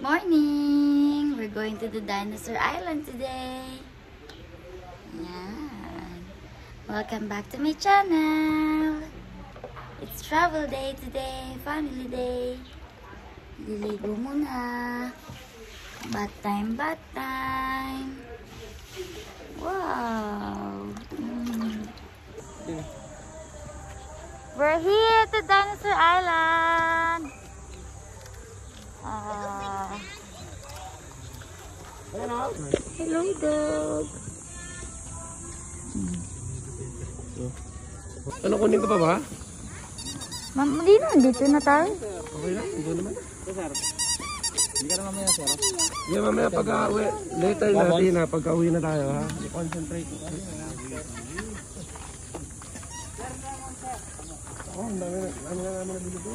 morning! We're going to the Dinosaur Island today. Yan. Welcome back to my channel. It's travel day today, family day. Liligo muna. Bath time, bath time. Wow! We're here at the Dinosaur Island. Hello, dog. Ano, kunin ko pa ba? Hindi na, dito na tayo. Okay na, dito naman. Hindi ka na mamaya, sir. Yeah, mamaya pag-uwi. Later natin na, pagka-uwi na tayo ha. Concentrate. Oh, ang dami na naman nabili.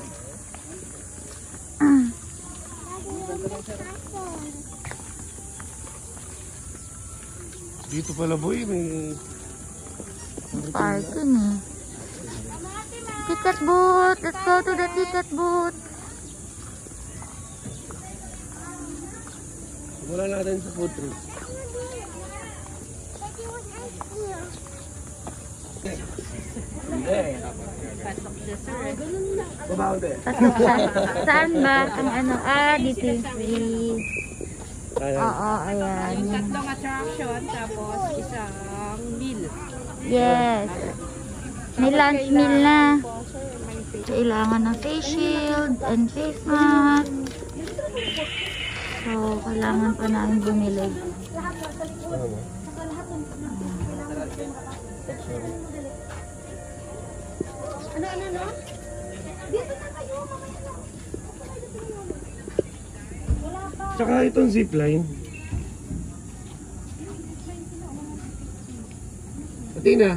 Dito pala boy, may parking eh. Ticket booth! Let's go to the ticket booth! wala natin sa food trip. Pasok siya. Saan ba? Ang ano? Dito yung free. Oo, ayan. Tatlong attraction, tapos isang meal. Yes. May lunch meal na. Kailangan ng face shield and face mask. So, kailangan pa namin bumili. Ano? Dito na kayo. Tsaka itong zipline. Atina.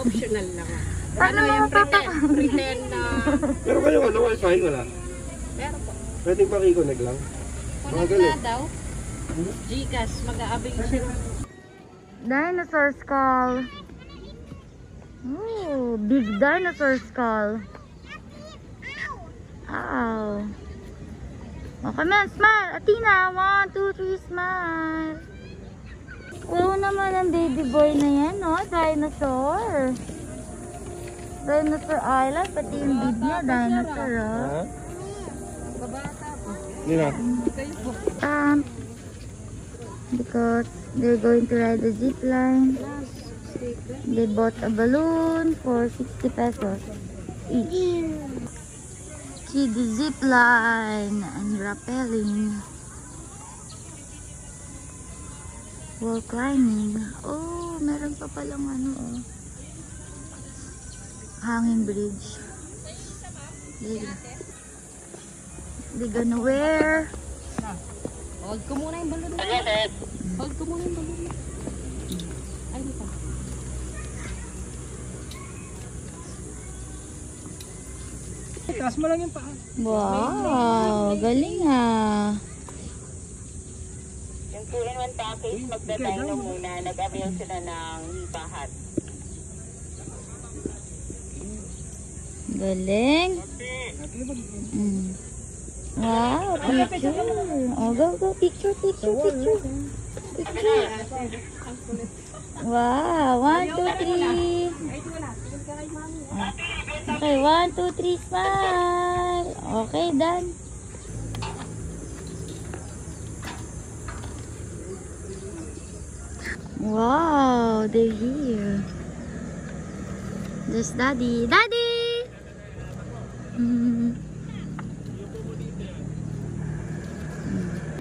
Optional lang. Paano yung mga pretend na... Pero kayong ano, wifi wala? Meron po. Pwedeng pakiconnect lang. Connect na daw. Gcash, mag-aabing siya. Dinosaur skull. Oh, big dinosaur skull. Ow. Oh, come on, smile. Athena, 1, 2, 3, smile. Wow naman ang baby boy na yan, no? Dinosaur. Dinosaur Island, pati yung bib niya, dinosaur, oh. Babata po. Hindi na. Kayo po. Because they're going to ride the zip line. They bought a balloon for 60 pesos each. See the zip line and rappelling. Wall climbing. Oh, meron pa palang ano, oh. Hanging bridge. They gonna wear. Hold ko muna yung balon. Hold ko muna yung balon. Ay, dito. Taas mo lang yung paa. Wow, galing ah. Yung 2-in-1 package, magdadino muna. Nag-avail sila ng lipahat. Galing. Wow, picture. Oh, go. Picture. Wow, 1, 2, 3. Okay, 1, 2, 3, smile. Okay, done. Wow, they're here. There's Daddy. Daddy!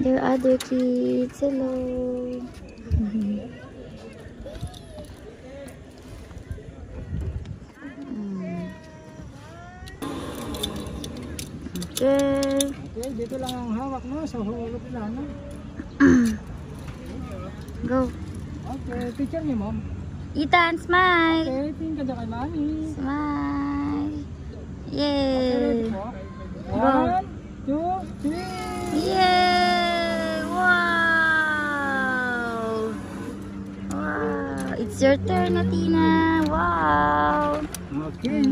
There are other kids. Hello. Okay. Okay, dito lang ang hawak mo sa hulog lang. Go. Okay, picture niyo, mom. Ethan, smile. Okay, tingin ka kay mami. Smile. Yay. Okay, ready po? 1, 2, 3. Yay! Wow! Wow! It's your turn, Athena. Wow! Okay.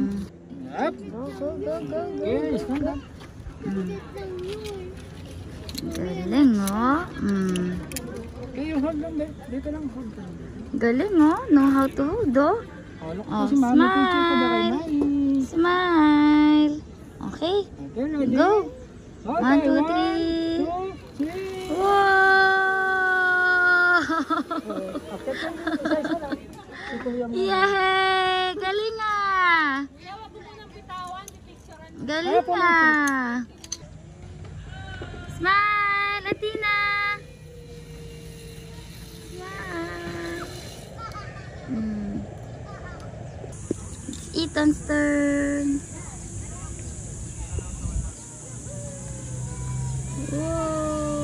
Up. Go. Okay, stand up. Galing. hold lang, be. Dito lang, hold lang. Galing, oh. Know how to hold, oh. Oh, look Oh, po si Mami. Picture ko ba kay smile. Mami? Smile. Okay. Okay, ready? Go. Okay, 1, 2, 3. 1, 2, 3. Wow! Akit lang, isa-isa lang. Ito yung... Yay! Galing ah! Galing ah! Smile! Athena! Smile! It's Ethan's turn. Whoa!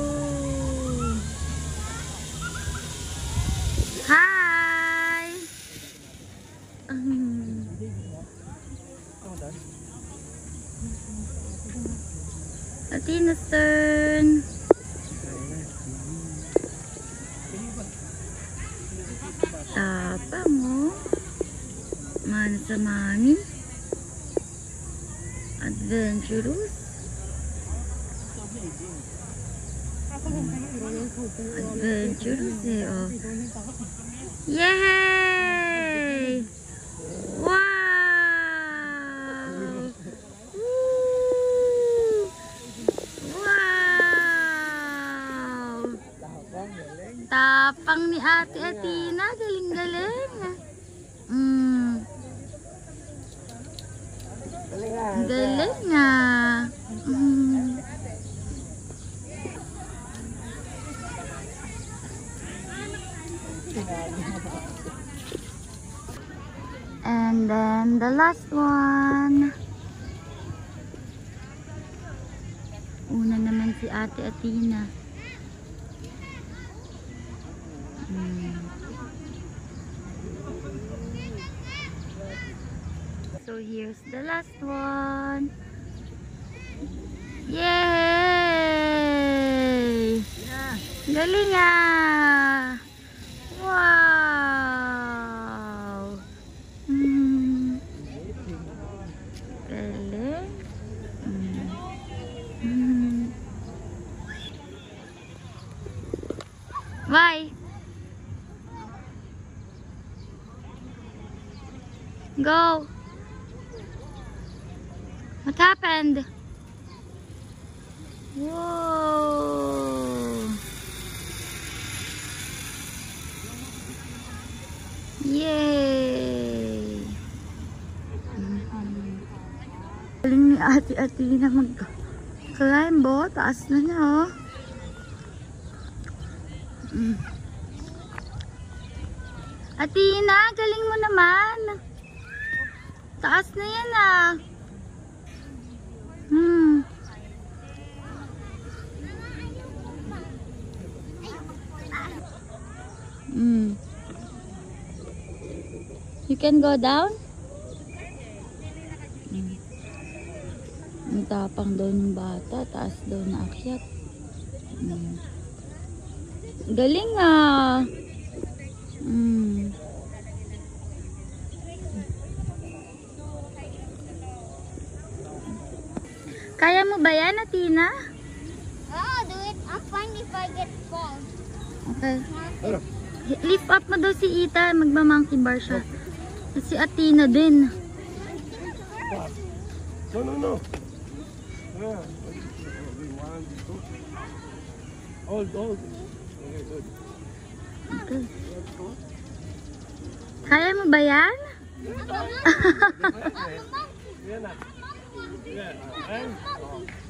Hi! Athena's turn. Tapang mo. Mana sa mami. Adventurous. Adventurous eh, oh. Yay! Wow! Woo! Wow! Tapang ni Ate Athena. Galing-galing. Galing nga. And then the last one. Una naman si Ate Athena. So here's the last one. Yay! Galing ah! Wow! Galing. Bye! Go! What happened? Whoa! Yay! Galing ni Ate Athena mag-climb, oh. Taas na niya, oh. Athena, galing mo naman. Taas na yan, ah. You can go down? Ang tapang daw ng bata, taas daw na akyat. Galing ah. Kaya mo ba yan, Athena? Oh, do it. I'm fine if I get fall. Okay. Lift up mo daw si Ethan, magma-monkey bar siya. At si Athena din. No. Yeah. 1, 2. Hold. Okay, good. Okay. Kaya mo ba yan? Yan na. Yeah. And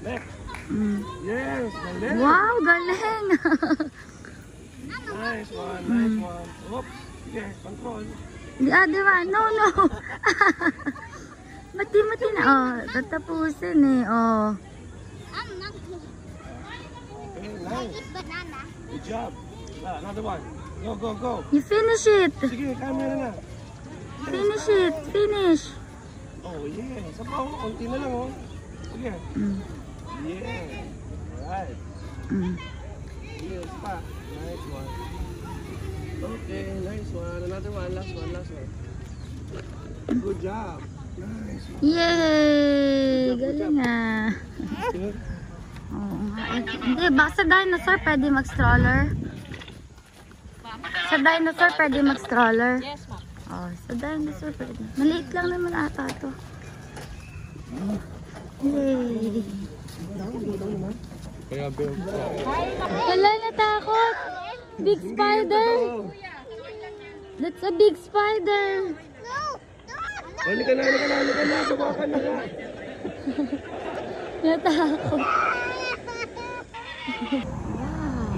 left. Yes, galing. Wow, galing! Nice one. Oops. Okay, control. The other one. No. Mati na. Oh, tatapusin eh. Oh. I'm not good. Okay, I nice. eat banana. Good job. Another one. Go. You finish it. Sige, camera na. Finish it. Finish. Oh, yeah. Sabaw, konti na lang, oh. Sige. Yeah. Alright. Yes, pa. Nice one. Okay, nice one. Another one. Last one. Good job. Nice. Yay! Galing ah. Good. Oo nga. Hindi, basta dinosaur pwede mag-stroller. Sa dinosaur, pwede mag-stroller. Yes, ma'am. Oh, sa dinosaur, pwede. Maliit lang naman ata to. Yay! Kaya Bill. Wala, natakot! Big spider! That's a big spider! Halika na. Subukan na nga. Natakot. Wow.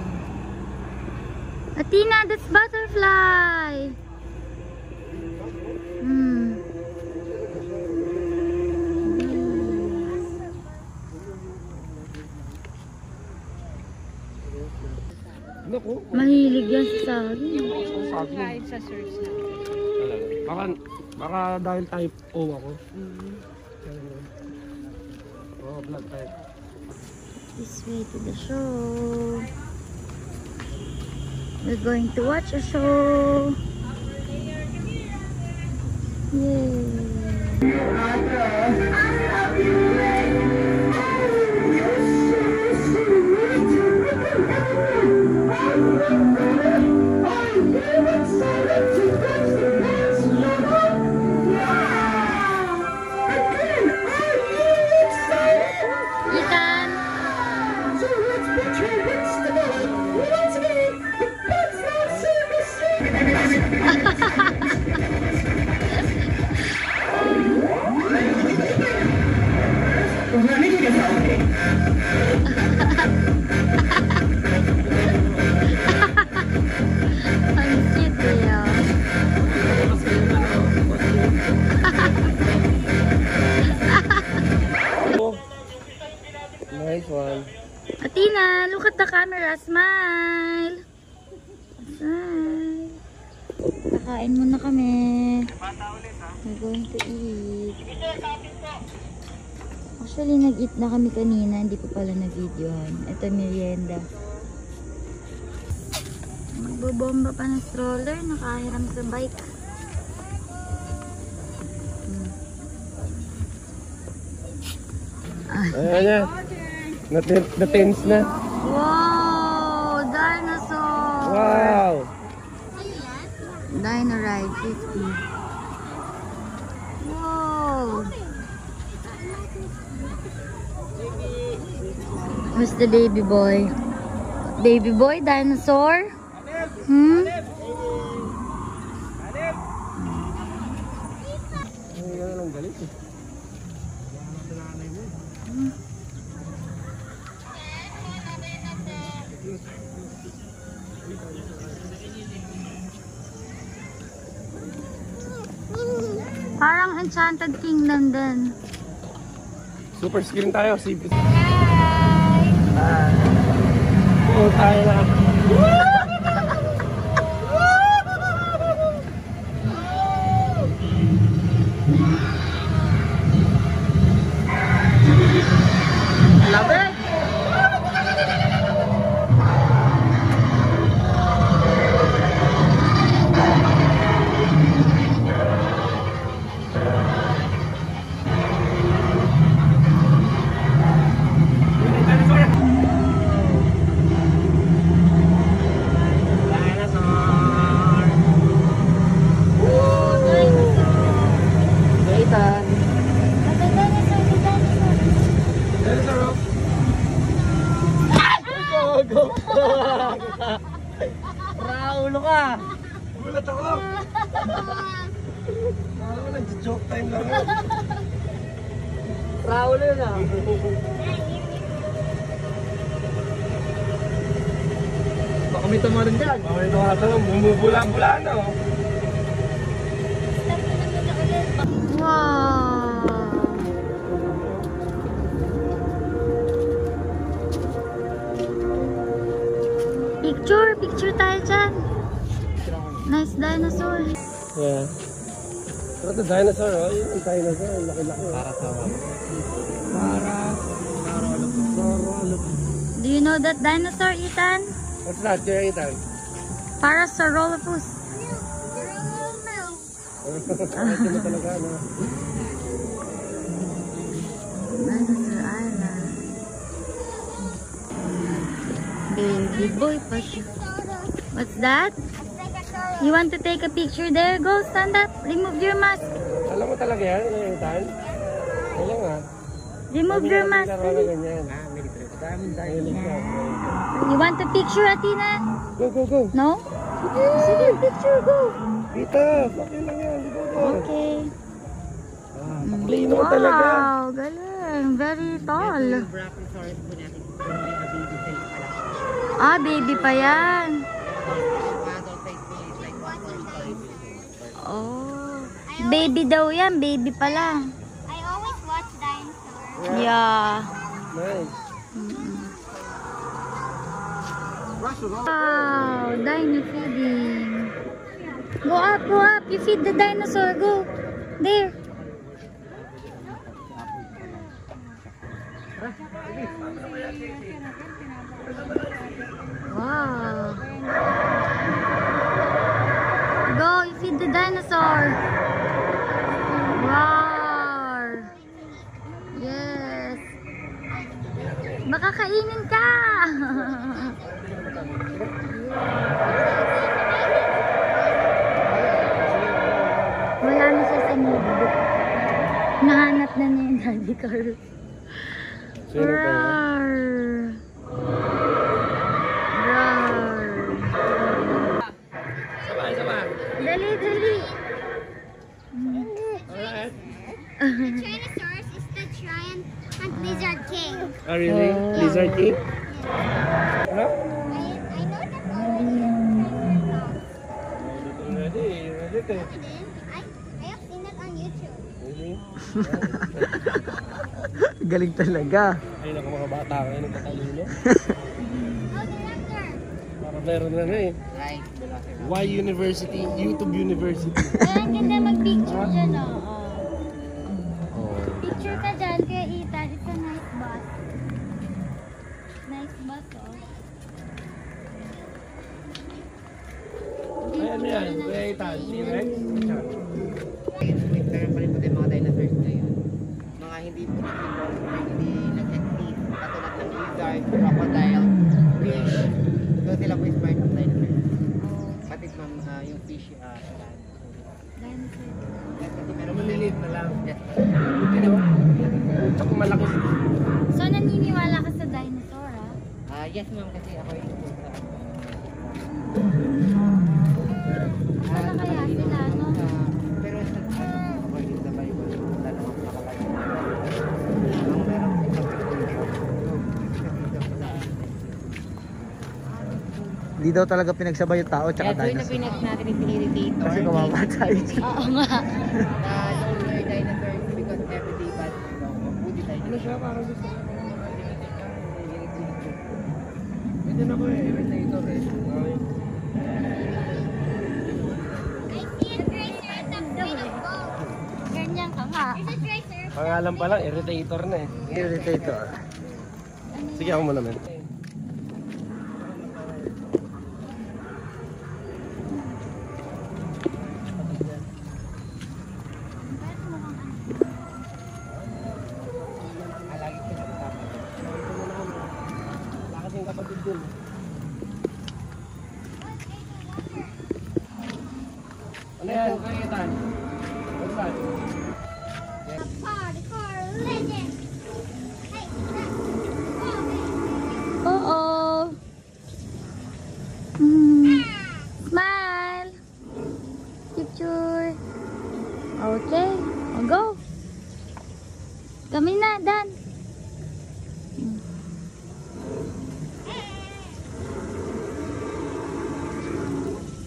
Athena, that's butterfly! Naku. Mahilig yan sa saging. Kahit sa search na. Baka dahil type O ako. Oh, blood type. This way to the show. We're going to watch a show. Ethan. Ang cute niya. Oh. Nice one. Athena, look at the camera. Smile. Smile. Kakain muna kami. We're going to eat. Actually, nag-eat na kami kanina. Hindi ko pala na-videohan. Ito, merienda. Magbobomba pa ng stroller. Nakahiram sa bike. Ayan na. Na-tense na. Wow! Dinosaur! Wow! Dino ride 50. Wow! Where's the baby boy? Baby boy, dinosaur? Hmm? Ayan ang galit eh. Parang Enchanted Kingdom din. Super screen tayo. CBC. Oh, tayo na. Love it! Raulo ka! Gulat ako. Ako nag-joke time lang. Raulo yun ah. Baka may tama rin dyan. Baka ito nga ito. Bumubula-bula na. Wow! Picture tayo dyan. Nice dinosaur. Yeah. Pero ito dinosaur, oh. Yung dinosaur, laki-laki. Para sa Do you know that dinosaur, Ethan? What's that, Jerry Ethan? Parasaurolophus. Ito na talaga, no? Dinosaur Island. Baby boy pa siya. What's that? It's like a You want to take a picture there? Go, stand up. Remove your mask. Alam mo talaga yan, Tan? Wala nga. Remove your mask. Laro na ganyan. You want a picture, Athena? Go, go, go. No? Sige, picture, go. Dito, okay lang yan. Go, go. Okay. Lino talaga. Wow, galing. Very tall. Ah, baby pa yan. Oh. Baby daw yan. Baby pa lang. I always watch dinosaurs. Yeah. Nice. Wow, dino feeding. Go up, go up. You feed the dinosaur. Go. There. Wow. Go, you feed the dinosaur. Wow. Yes. Baka kainin ka. Wala na siya sa notebook. Nahanap na niya yung daddy car. Sino pa yan? Roar. Roar. Dali, dali. Alright. Tyrannosaurus is the giant and lizard king. Ah, really? Lizard King? Ano? I know that already. Ready, ready to. I have seen it on YouTube. Really? Galing talaga. Ay, naku mga bata kayo ng katalino. Oh, director. Para meron na eh. Y University, YouTube University. Ayan ka na mag-picture dyan, Picture ka dyan, kaya Ethan. It's a nice bus. Nice bus, Ay, ano yan? Kuya Ethan, T-Rex? Meron pa rin po tayong mga dinosaurs ngayon. Mga hindi po hindi nag-exist. Katulad ng lizard, crocodile, fish. So sila po is part of dinosaurs. Pati ma'am, yung fish, kasi meron po Maliliit na lang. Yes. Ano? Tsaka malaki. So, naniniwala ka sa dinosaur, Yes ma'am, kasi ako yung Wala kaya sila, no? pero sa according sa Bible, dalawang nakalagay. Ang meron po sa Di daw talaga pinagsabay yung tao tsaka so yung dinosaur. pinag natin yung irritator. Kasi kamamatay. Oo nga. Longer dinosaurs because everyday bad food dinosaurs. Ano siya? Parang gusto ko. Ganyan ako eh. Irritator eh. Okay. I see a tracer at the green of gold. Ganyan ka nga. There's a tracer. Pangalan pa lang, irritator na eh. Irritator. Sige ako muna men. Bakit yung kapatid dun? Ano yan? Kuya Ethan? What's that? The car legend. Hey, that. Oh, Oo. Smile. Picture. Okay. O, go. Kami na, Dan.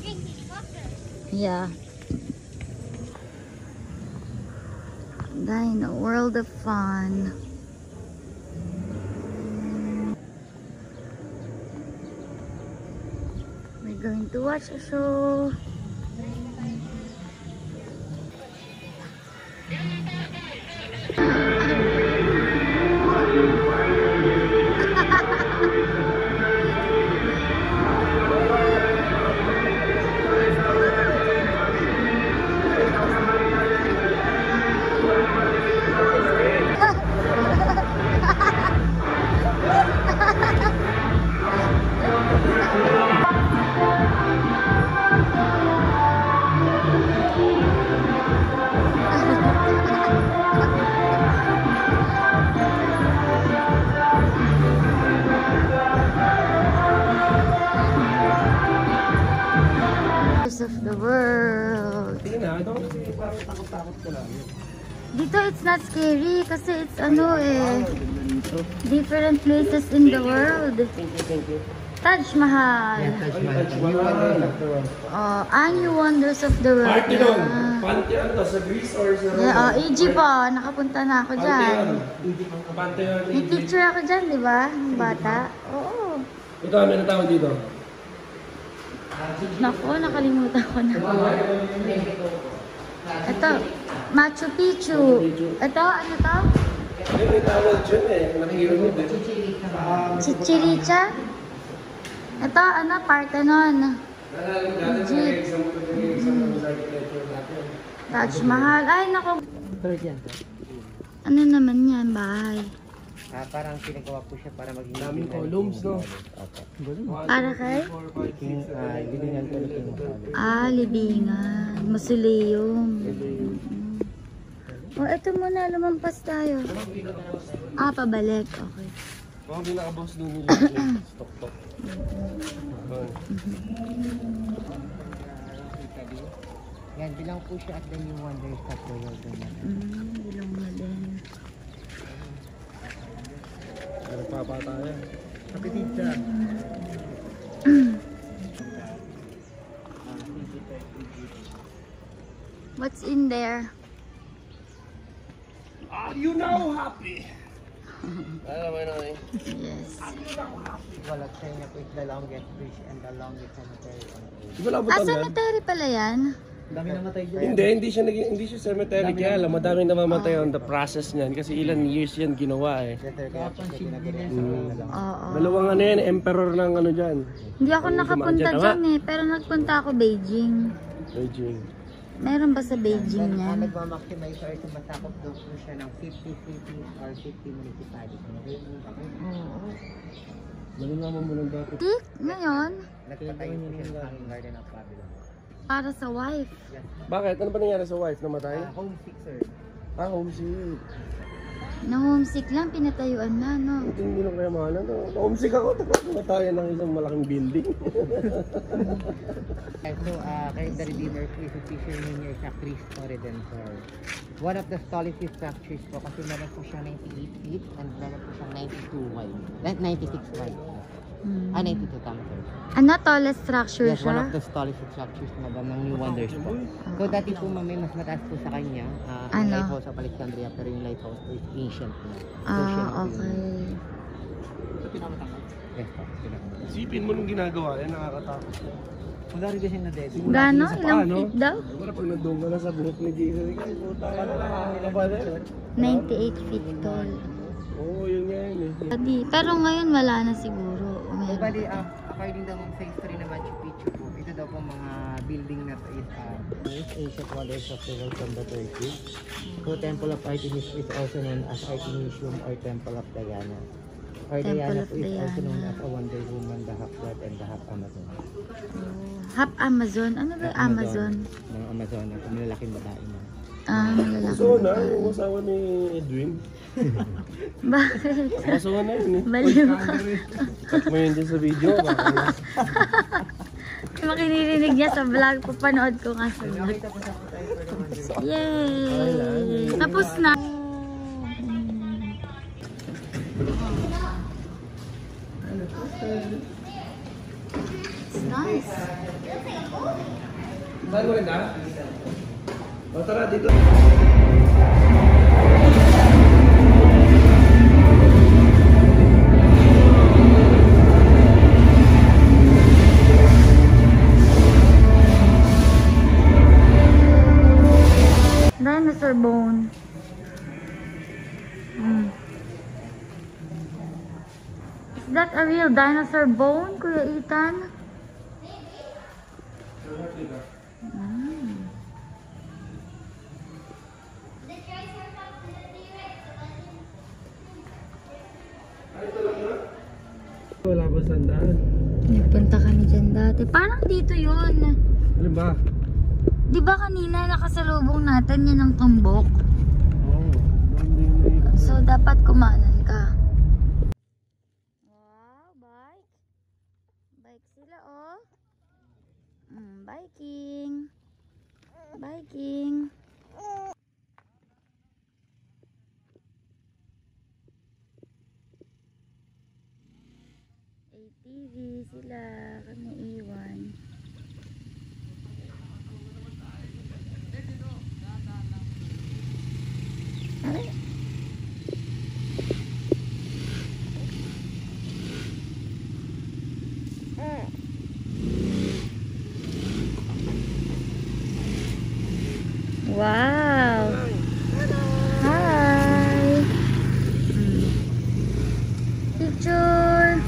drinking water. Yeah. Dino World of Fun. We're going to watch a show. wonders of the world. Tingnan na, ito kasi parang takot-takot ko lang. Dito it's not scary kasi it's ano eh, different places in the world. Thank you. Taj Mahal. Taj Mahal. New wonders of the world. Party doon. Pantheon to, sa Greece or sa Rome? Yeah, Egypt nakapunta na ako dyan. Pantheon. May picture ako dyan, di ba? Bata. Oo. Ito, ano na tawag dito? Naku, nakalimutan ko na. Ito, Machu Picchu. Ito, ano to? Hindi, may tawag dyan eh. Nakikirunod eh. Chichen Itza. Ito, ano, Parthenon. Egypt. Taj Mahal. Ay, naku. Ano naman yan, bahay? Parang pinagawa po siya para maging Daming columns, no? Para kay? Libingan ko na Libingan. Mausoleum. Ito muna, lumampas tayo. Pabalik. Okay. Mga pinaka-boss doon nila. Tok-tok. Yan, bilang po siya at the new wonders of the world. Bilong na din. Nagpapataya. Kapitid siya. What's in there? Are you now happy? Alam mo na eh. Yes. Wala China po is the longest bridge and the longest cemetery on earth. Di ba labutan yan? Cemetery pala yan? Dami namatay dyan. Hindi siya cemetery. Kaya alam, madaming namamatay on the process niyan. Kasi ilan years yan ginawa eh. Kaya pang Oo. Dalawang ano yan, emperor ng ano dyan. Hindi ako nakapunta dyan eh. Pero nagpunta ako Beijing. Beijing. Meron ba sa Beijing Ang yan? nagmamaximize or sumasakop daw po siya ng 50 cities or 50 municipalities. Malinaman mo lang dati. Tik, ngayon, Nagpatayo po siya ng Hanging Garden of Babylon. para sa wife. Bakit? Ano ba nangyari sa wife? Namatay? Homesick, sir. Homesick. Na homesick lang, pinatayuan na, no? Hindi lang kaya mahalan. Homesick ako. Tapos namatayan ng isang malaking building. So, kay the Redeemer po is official name niya siya Cristo Redentor. One of the tallest structures po kasi meron po siya 98 feet and meron po siya 92 wide. 96 wide. 92 tama, sir. Ano, tallest structure Yes, one of siya? the tallest structures na ng New Wonders po. So, dati po may mas mataas po sa kanya. Ang Ano? lighthouse of Alexandria, pero yung lighthouse po is ancient po. So, siya na po Okay. yung- Yes po, pinakamatangkad. Isipin mo nung ginagawa yan, nakakatakot. Wala rin kasi na dead. Gano? Sa Ilang paano? feet daw? Wala pag nandun ka na sa buhok ni Jesus. Ay, puta ka na. Ilan ba na yun? 98 feet tall. Oo, yun nga yun eh. Pero ngayon wala na siguro. So, Meron. bali, according daw sa history ng Machu Picchu po, ito daw po mga building na to is ancient wonders of the world from the Turkey. So, Temple of Artemis is also known as Artemisium or Temple of Diana. Or Temple Diana of po is also known Diana. as a wonder woman, the half god and the half Amazon. Half Amazon. Ano ba yung Amazon? Mga Amazon, ang malalaking babae na. Malalaki. So na, yung asawa ni Edwin. Bakit? Asawa na yun eh. Baliw ka. Cut mo yun dyan sa video. Baka Makinirinig niya sa vlog. Papanood ko nga sa vlog. Yay! Tapos na. It's nice. Saan mo rin ka? O tara, dito. Dinosaur bone. Is that a real dinosaur bone, Kuya Ethan? Wala ba sandaan? Nagpunta kami dyan dati. Parang dito yun. Ano ba? Di ba kanina nakasalubong natin yan ng tumbok? Oo. So, dapat kumanan ka. Wow, bike. Bike sila, oh. Bye, King. Bye, King. ATV sila. Kami iwan. Aray. Wow. Hi. Picture.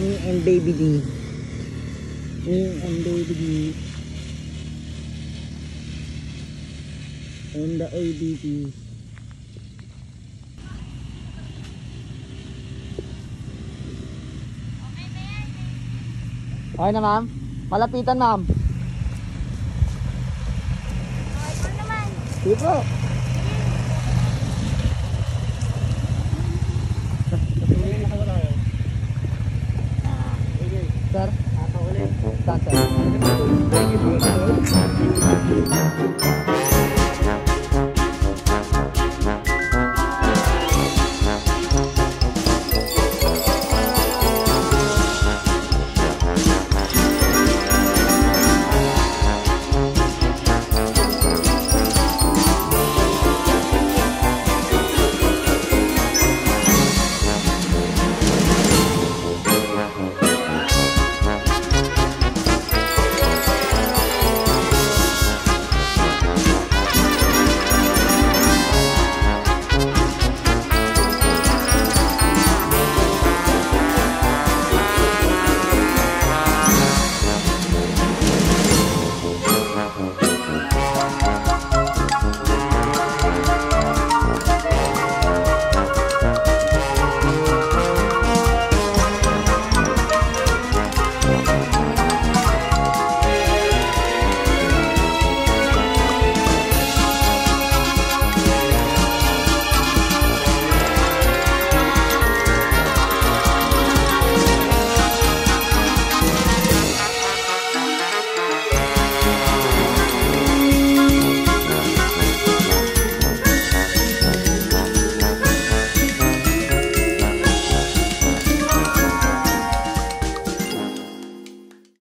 Me and Baby D. Me and Baby D. And the ABT. Okay na, ma'am? Malapitan, ma'am. Okay po naman. Sige po. Sir? Saan, sir?